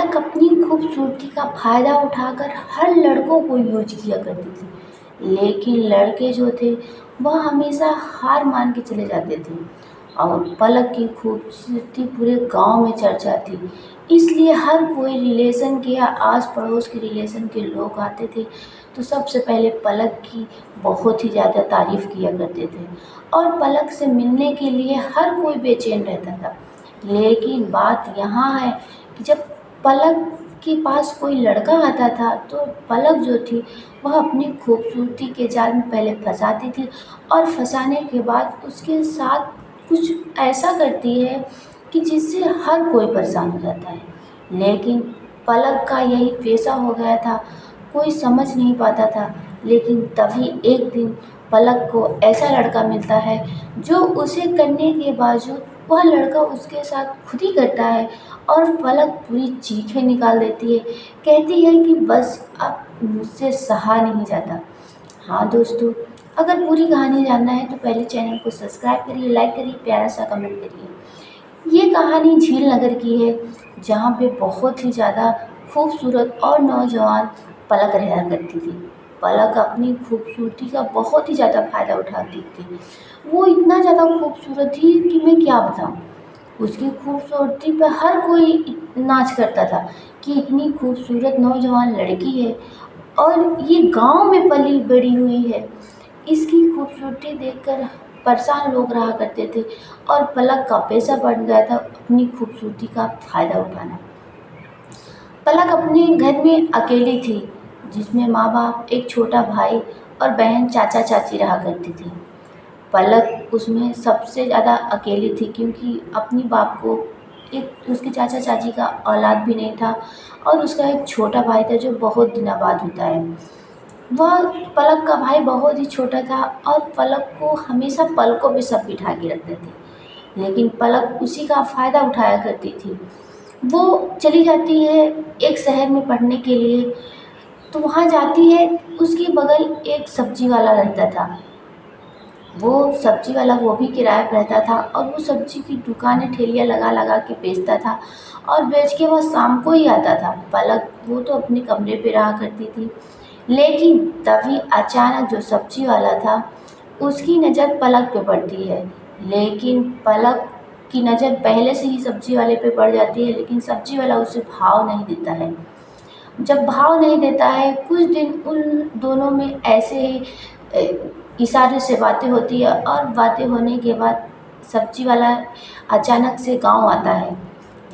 पलक अपनी खूबसूरती का फ़ायदा उठाकर हर लड़कों को यूज किया करती थी, लेकिन लड़के जो थे वह हमेशा हार मान के चले जाते थे। और पलक की खूबसूरती पूरे गांव में चर्चा थी, इसलिए हर कोई रिलेशन के या आस पड़ोस के रिलेशन के लोग आते थे तो सबसे पहले पलक की बहुत ही ज़्यादा तारीफ़ किया करते थे। और पलक से मिलने के लिए हर कोई बेचैन रहता था। लेकिन बात यहाँ है कि जब पलक के पास कोई लड़का आता था तो पलक जो थी वह अपनी खूबसूरती के जाल में पहले फंसाती थी और फंसाने के बाद उसके साथ कुछ ऐसा करती है कि जिससे हर कोई परेशान हो जाता है। लेकिन पलक का यही पेशा हो गया था, कोई समझ नहीं पाता था। लेकिन तभी एक दिन पलक को ऐसा लड़का मिलता है जो उसे करने के बावजूद वह लड़का उसके साथ खुद ही करता है और पलक पूरी चीखें निकाल देती है, कहती है कि बस अब मुझसे सहा नहीं जाता। हाँ दोस्तों, अगर पूरी कहानी जानना है तो पहले चैनल को सब्सक्राइब करिए, लाइक करिए, प्यारा सा कमेंट करिए। ये कहानी झील नगर की है, जहाँ पे बहुत ही ज़्यादा खूबसूरत और नौजवान पलक रहा करती थी। पलक अपनी खूबसूरती का बहुत ही ज़्यादा फ़ायदा उठाती थी। वो इतना ज़्यादा खूबसूरत थी कि मैं क्या बताऊँ। उसकी खूबसूरती पर हर कोई नाच करता था कि इतनी खूबसूरत नौजवान लड़की है और ये गांव में पली बड़ी हुई है। इसकी खूबसूरती देखकर परेशान लोग रहा करते थे और पलक का पेशा बन गया था अपनी खूबसूरती का फ़ायदा उठाना। पलक अपने घर में अकेली थी, जिसमें माँ बाप, एक छोटा भाई और बहन, चाचा चाची रहा करती थी। पलक उसमें सबसे ज़्यादा अकेली थी क्योंकि अपनी बाप को एक उसके चाचा चाची का औलाद भी नहीं था और उसका एक छोटा भाई था जो बहुत दिनों बाद होता है। वह पलक का भाई बहुत ही छोटा था और पलक को हमेशा पलकों पे सब बिठा के रखते थे, लेकिन पलक उसी का फ़ायदा उठाया करती थी। वो चली जाती है एक शहर में पढ़ने के लिए, तो वहाँ जाती है, उसके बगल एक सब्जी वाला रहता था। वो सब्जी वाला वो भी किराए पर रहता था और वो सब्जी की दुकानें ठेलियाँ लगा लगा के बेचता था और बेच के वह शाम को ही आता था। पलक वो तो अपने कमरे पे रहा करती थी, लेकिन तभी अचानक जो सब्जी वाला था उसकी नज़र पलक पे पड़ती है। लेकिन पलक की नज़र पहले से ही सब्जी वाले पे पड़ जाती है, लेकिन सब्जी वाला उसे भाव नहीं देता है। जब भाव नहीं देता है, कुछ दिन उन दोनों में ऐसे ही इशारे से बातें होती है और बातें होने के बाद सब्जी वाला अचानक से गांव आता है।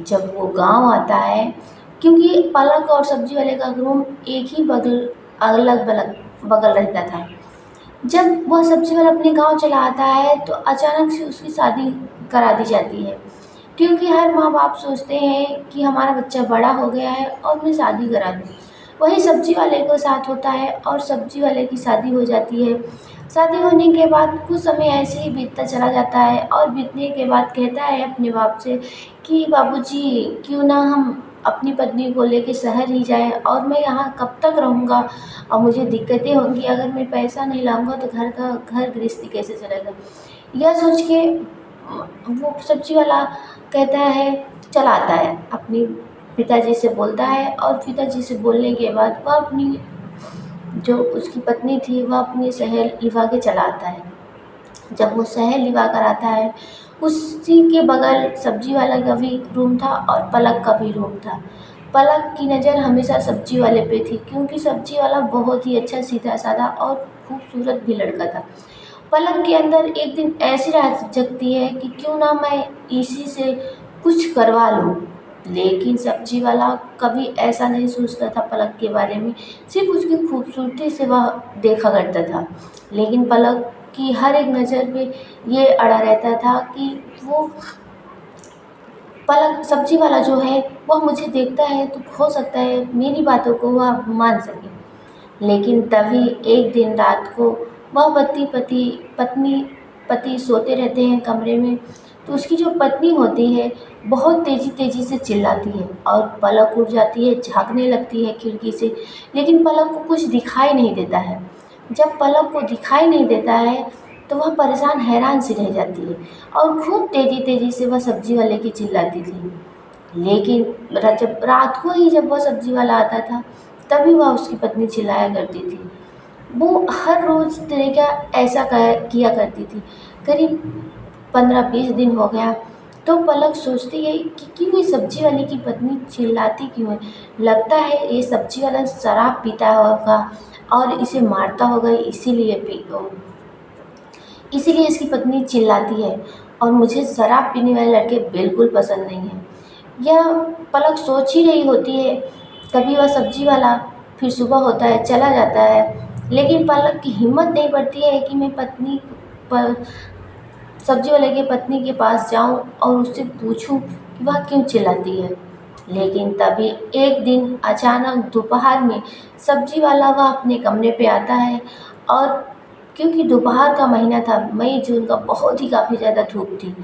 जब वो गांव आता है, क्योंकि पलक और सब्जी वाले का रूम एक ही बगल अलग बगल बगल रहता था। जब वह सब्जी वाला अपने गांव चला आता है तो अचानक से उसकी शादी करा दी जाती है, क्योंकि हर माँ बाप सोचते हैं कि हमारा बच्चा बड़ा हो गया है और मैं शादी करा दूँ। वही सब्जी वाले को साथ होता है और सब्जी वाले की शादी हो जाती है। शादी होने के बाद कुछ समय ऐसे ही बीतता चला जाता है और बीतने के बाद कहता है अपने बाप से कि बाबूजी, क्यों ना हम अपनी पत्नी को लेके शहर ही जाएं और मैं यहाँ कब तक रहूँगा और मुझे दिक्कतें होंगी, अगर मैं पैसा नहीं लाऊंगा तो घर गृहस्थी कैसे चलेगा। यह सोच के वो सब्जी वाला कहता है, चला आता है, अपनी पिताजी से बोलता है और पिताजी से बोलने के बाद वह अपनी जो उसकी पत्नी थी वह अपनी शहर लिवा के चला आता है। जब वो शहर लिवा कर आता है, उसी के बगल सब्जी वाला का भी रूम था और पलक का भी रूम था। पलक की नज़र हमेशा सब्जी वाले पे थी, क्योंकि सब्जी वाला बहुत ही अच्छा, सीधा साधा और खूबसूरत भी लड़का था। पलक के अंदर एक दिन ऐसी रात जगती है कि क्यों ना मैं इसी से कुछ करवा लूँ। लेकिन सब्जी वाला कभी ऐसा नहीं सोचता था पलक के बारे में, सिर्फ उसकी खूबसूरती से वह देखा करता था। लेकिन पलक की हर एक नज़र पे ये अड़ा रहता था कि वो पलक सब्जी वाला जो है वह मुझे देखता है तो हो सकता है मेरी बातों को वह मान सके। लेकिन तभी एक दिन रात को वह पति सोते रहते हैं कमरे में, तो उसकी जो पत्नी होती है बहुत तेज़ी तेज़ी से चिल्लाती है और पलक उठ जाती है, झाँकने लगती है खिड़की से, लेकिन पलक को कुछ दिखाई नहीं देता है। जब पलक को दिखाई नहीं देता है तो वह हैरान सी रह जाती है और खूब तेज़ी तेज़ी से वह सब्जी वाले की चिल्लाती थी। लेकिन जब रात को ही जब वह सब्जी वाला आता था तभी वह उसकी पत्नी चिल्लाया करती थी। वो हर रोज़ तरह का ऐसा किया करती थी। करीब 15-20 दिन हो गया तो पलक सोचती है कि क्यों ये सब्जी वाले की पत्नी चिल्लाती क्यों है। लगता है ये सब्जी वाला शराब पीता होगा और इसे मारता होगा, इसीलिए इसकी पत्नी चिल्लाती है। और मुझे शराब पीने वाले लड़के बिल्कुल पसंद नहीं हैं। यह पलक सोच ही रही होती है। कभी वह सब्जी वाला फिर सुबह होता है चला जाता है, लेकिन पलक की हिम्मत नहीं बढ़ती है कि मैं पत्नी पर सब्जी वाले की पत्नी के पास जाऊं और उससे पूछूं कि वह क्यों चिल्लाती है। लेकिन तभी एक दिन अचानक दोपहर में सब्जी वाला वह अपने कमरे पे आता है। और क्योंकि दोपहर का महीना था, मई जून का, बहुत ही काफ़ी ज़्यादा धूप थी,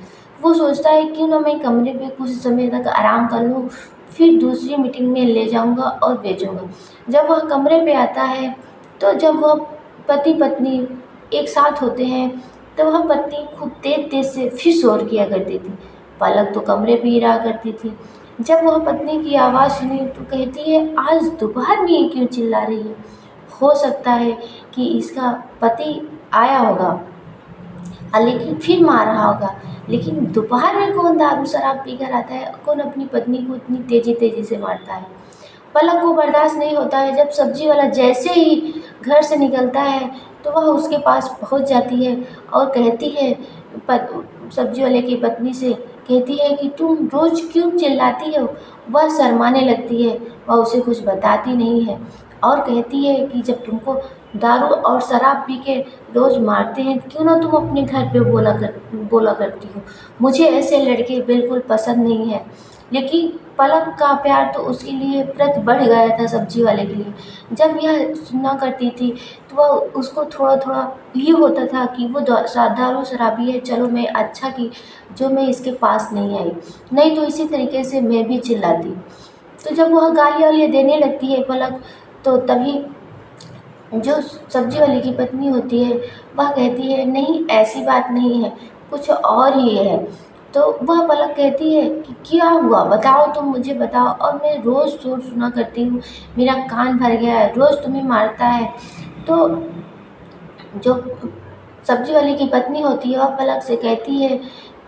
वो सोचता है क्यों ना मैं कमरे पे कुछ समय तक आराम कर लूँ, फिर दूसरी मीटिंग में ले जाऊँगा और भेजूँगा। जब वह कमरे पे आता है तो जब वह पति पत्नी एक साथ होते हैं तो वह पत्नी खूब तेज तेज से फिर शोर किया करती थी। पलक तो कमरे पे ही रहा करती थी। जब वह पत्नी की आवाज़ सुनी तो कहती है आज दोपहर में ये क्यों चिल्ला रही है। हो सकता है कि इसका पति आया होगा लेकिन फिर मार रहा होगा। लेकिन दोपहर में कौन दारू शराब पीकर आता है, कौन अपनी पत्नी को इतनी तेजी तेजी से मारता है। पलक को बर्दाश्त नहीं होता है। जब सब्जी वाला जैसे ही घर से निकलता है तो वह उसके पास पहुंच जाती है और कहती है, सब्जी वाले की पत्नी से कहती है कि तुम रोज़ क्यों चिल्लाती हो। वह शर्माने लगती है, वह उसे कुछ बताती नहीं है और कहती है कि जब तुमको दारू और शराब पी के रोज़ मारते हैं क्यों ना तुम अपने घर पे बोला करती हो। मुझे ऐसे लड़के बिल्कुल पसंद नहीं है। लेकिन पलक का प्यार तो उसके लिए प्रति बढ़ गया था सब्जी वाले के लिए। जब यह सुना करती थी तो वह उसको थोड़ा थोड़ा ये होता था कि वो दारू शराबी है, चलो मैं अच्छा की जो मैं इसके पास नहीं आई, नहीं तो इसी तरीके से मैं भी चिल्लाती। तो जब वह गालियाँ वालियाँ देने लगती है पलक, तो तभी जो सब्जी वाले की पत्नी होती है वह कहती है नहीं ऐसी बात नहीं है, कुछ और ही है। तो वह पलक कहती है कि क्या हुआ बताओ, तुम मुझे बताओ, और मैं रोज़ शोर सुना करती हूँ, मेरा कान भर गया है, रोज़ तुम्हें मारता है। तो जो सब्जी वाले की पत्नी होती है वह पलक से कहती है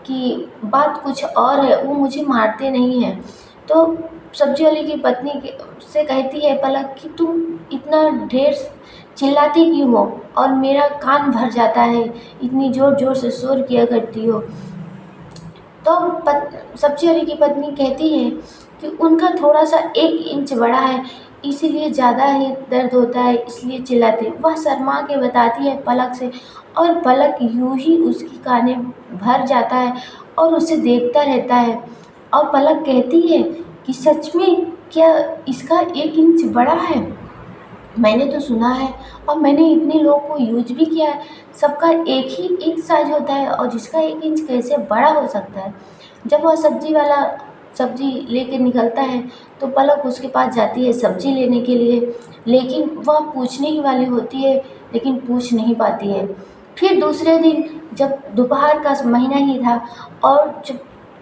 कि बात कुछ और है, वो मुझे मारते नहीं हैं। तो सब्जी वाले की पत्नी से कहती है पलक कि तुम इतना ढेर चिल्लाती क्यों हो और मेरा कान भर जाता है, इतनी ज़ोर ज़ोर से शोर किया करती हो। तो सब्जी वाली की पत्नी कहती है कि उनका थोड़ा सा 1 इंच बड़ा है, इसीलिए ज़्यादा ही दर्द होता है, इसलिए चिल्लाते हैं। वह शर्मा के बताती है पलक से और पलक यूं ही उसकी कानें भर जाता है और उसे देखता रहता है। और पलक कहती है कि सच में क्या इसका 1 इंच बड़ा है। मैंने तो सुना है और मैंने इतने लोगों को यूज भी किया है, सबका एक साइज होता है और जिसका 1 इंच कैसे बड़ा हो सकता है। जब वह सब्जी वाला सब्जी लेके निकलता है तो पलक उसके पास जाती है सब्जी लेने के लिए, लेकिन वह पूछने ही वाली होती है लेकिन पूछ नहीं पाती है। फिर दूसरे दिन जब दोपहर का महीना ही था और जब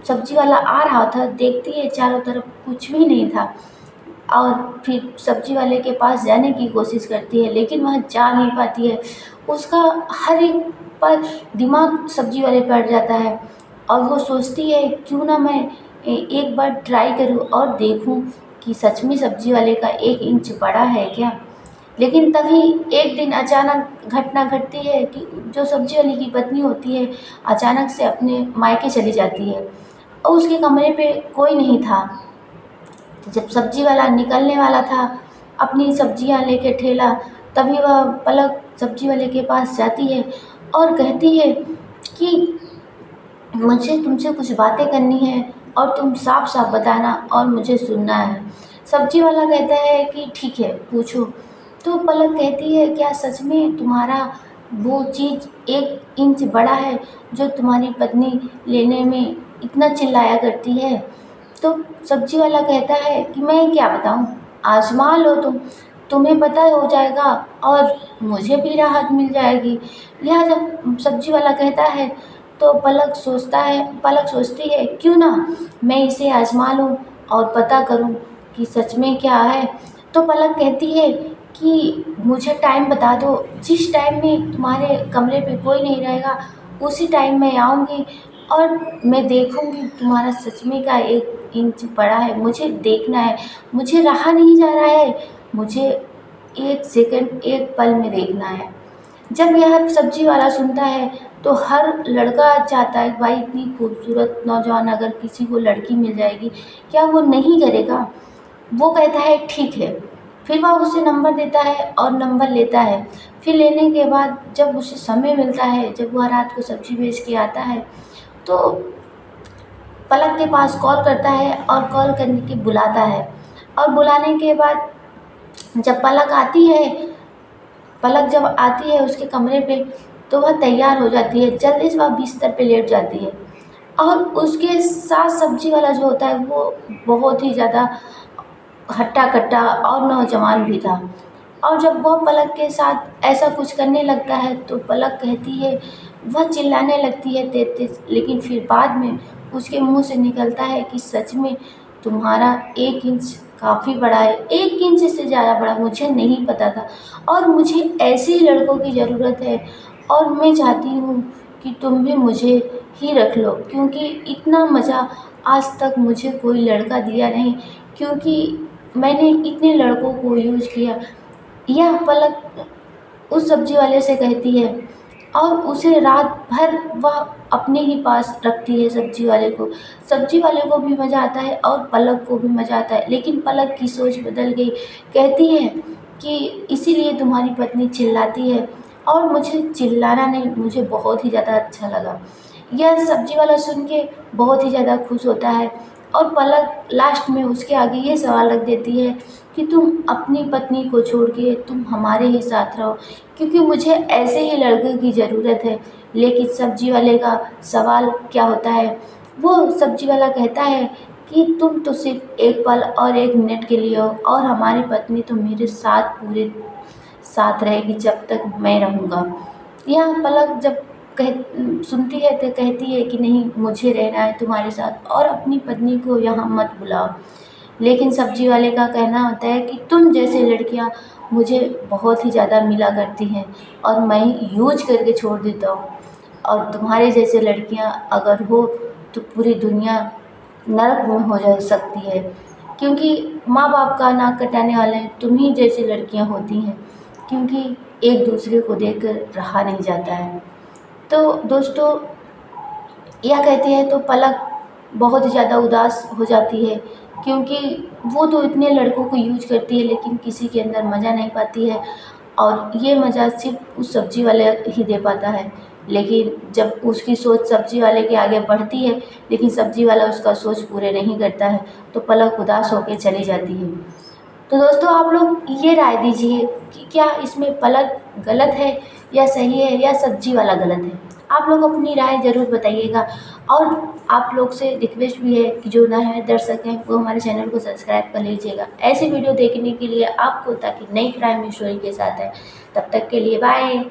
सब्जी वाला आ रहा था, देखती है चारों तरफ कुछ भी नहीं था और फिर सब्जी वाले के पास जाने की कोशिश करती है लेकिन वह जा नहीं पाती है। उसका हर एक पर दिमाग सब्जी वाले पर अड़ जाता है और वो सोचती है क्यों ना मैं एक बार ट्राई करूं और देखूं कि सच में सब्जी वाले का 1 इंच बड़ा है क्या। लेकिन तभी एक दिन अचानक घटना घटती है कि जो सब्जी वाली की पत्नी होती है अचानक से अपने मायके चली जाती है और उसके कमरे पे कोई नहीं था। तो जब सब्जी वाला निकलने वाला था अपनी सब्जियां लेके ठेला, तभी वह पलक सब्जी वाले के पास जाती है और कहती है कि मुझे तुमसे कुछ बातें करनी है और तुम साफ साफ बताना और मुझे सुनना है। सब्जी वाला कहता है कि ठीक है पूछो। तो पलक कहती है क्या सच में तुम्हारा वो चीज़ 1 इंच बड़ा है जो तुम्हारी पत्नी लेने में इतना चिल्लाया करती है। तो सब्जी वाला कहता है कि मैं क्या बताऊं, आजमा लो तुम्हें पता हो जाएगा और मुझे भी राहत मिल जाएगी। यह जब सब्जी वाला कहता है तो पलक सोचती है क्यों ना मैं इसे आजमा लूं, और पता करूं कि सच में क्या है। तो पलक कहती है कि मुझे टाइम बता दो, जिस टाइम में तुम्हारे कमरे पे कोई नहीं रहेगा उसी टाइम मैं आऊँगी और मैं देखूँगी तुम्हारा सच में क्या 1 इंच पड़ा है। मुझे देखना है, मुझे रहा नहीं जा रहा है, मुझे 1 सेकंड 1 पल में देखना है। जब यह सब्जी वाला सुनता है तो हर लड़का चाहता है भाई इतनी खूबसूरत नौजवान अगर किसी को लड़की मिल जाएगी क्या वो नहीं करेगा। वो कहता है ठीक है। फिर वह उसे नंबर देता है और नंबर लेता है। फिर लेने के बाद जब उसे समय मिलता है, जब वह रात को सब्जी बेच के आता है तो पलक के पास कॉल करता है और कॉल करने के बुलाता है। और बुलाने के बाद जब पलक जब आती है उसके कमरे पे तो वह तैयार हो जाती है। जल्दी से वह बिस्तर पे लेट जाती है और उसके साथ सब्जी वाला जो होता है वो बहुत ही ज़्यादा हट्टा-कट्टा और नौजवान भी था। और जब वह पलक के साथ ऐसा कुछ करने लगता है तो पलक कहती है, वह चिल्लाने लगती है तेज़-तेज़, लेकिन फिर बाद में उसके मुँह से निकलता है कि सच में तुम्हारा 1 इंच काफ़ी बड़ा है, 1 इंच से ज़्यादा बड़ा मुझे नहीं पता था और मुझे ऐसे ही लड़कों की ज़रूरत है और मैं चाहती हूँ कि तुम भी मुझे ही रख लो क्योंकि इतना मज़ा आज तक मुझे कोई लड़का दिया नहीं क्योंकि मैंने इतने लड़कों को यूज़ किया। यह पलक उस सब्जी वाले से कहती है और उसे रात भर वह अपने ही पास रखती है सब्जी वाले को। सब्जी वाले को भी मज़ा आता है और पलक को भी मज़ा आता है, लेकिन पलक की सोच बदल गई। कहती है कि इसीलिए तुम्हारी पत्नी चिल्लाती है और मुझे चिल्लाना नहीं, मुझे बहुत ही ज़्यादा अच्छा लगा। यह सब्जी वाला सुन के बहुत ही ज़्यादा खुश होता है और पलक लास्ट में उसके आगे ये सवाल रख देती है कि तुम अपनी पत्नी को छोड़ के तुम हमारे ही साथ रहो क्योंकि मुझे ऐसे ही लड़के की ज़रूरत है। लेकिन सब्जी वाले का सवाल क्या होता है, वो सब्जी वाला कहता है कि तुम तो सिर्फ 1 पल और 1 मिनट के लिए हो और हमारी पत्नी तो मेरे साथ पूरे साथ रहेगी जब तक मैं रहूँगा। यह पलक जब सुनती है तो कहती है कि नहीं मुझे रहना है तुम्हारे साथ और अपनी पत्नी को यहाँ मत बुलाओ। लेकिन सब्जी वाले का कहना होता है कि तुम जैसे लड़कियाँ मुझे बहुत ही ज़्यादा मिला करती हैं और मैं यूज़ करके छोड़ देता हूँ और तुम्हारे जैसे लड़कियाँ अगर हो तो पूरी दुनिया नरक में हो जा सकती है क्योंकि माँ बाप का नाक कटाने वाले तुम ही जैसी लड़कियाँ होती हैं क्योंकि एक दूसरे को देखकर रहा नहीं जाता है। तो दोस्तों यह कहती है तो पलक बहुत ज़्यादा उदास हो जाती है क्योंकि वो तो इतने लड़कों को यूज़ करती है लेकिन किसी के अंदर मज़ा नहीं पाती है और ये मज़ा सिर्फ उस सब्जी वाले ही दे पाता है। लेकिन जब उसकी सोच सब्जी वाले के आगे बढ़ती है लेकिन सब्जी वाला उसका सोच पूरे नहीं करता है तो पलक उदास होकर चली जाती है। तो दोस्तों आप लोग ये राय दीजिए कि क्या इसमें पलक गलत है या सही है या सब्जी वाला गलत है। आप लोग अपनी राय ज़रूर बताइएगा और आप लोग से रिक्वेस्ट भी है कि जो नए दर्शक हैं वो हमारे चैनल को सब्सक्राइब कर लीजिएगा ऐसी वीडियो देखने के लिए आपको ताकि नई क्राइम स्टोरी के साथ है। तब तक के लिए बाय।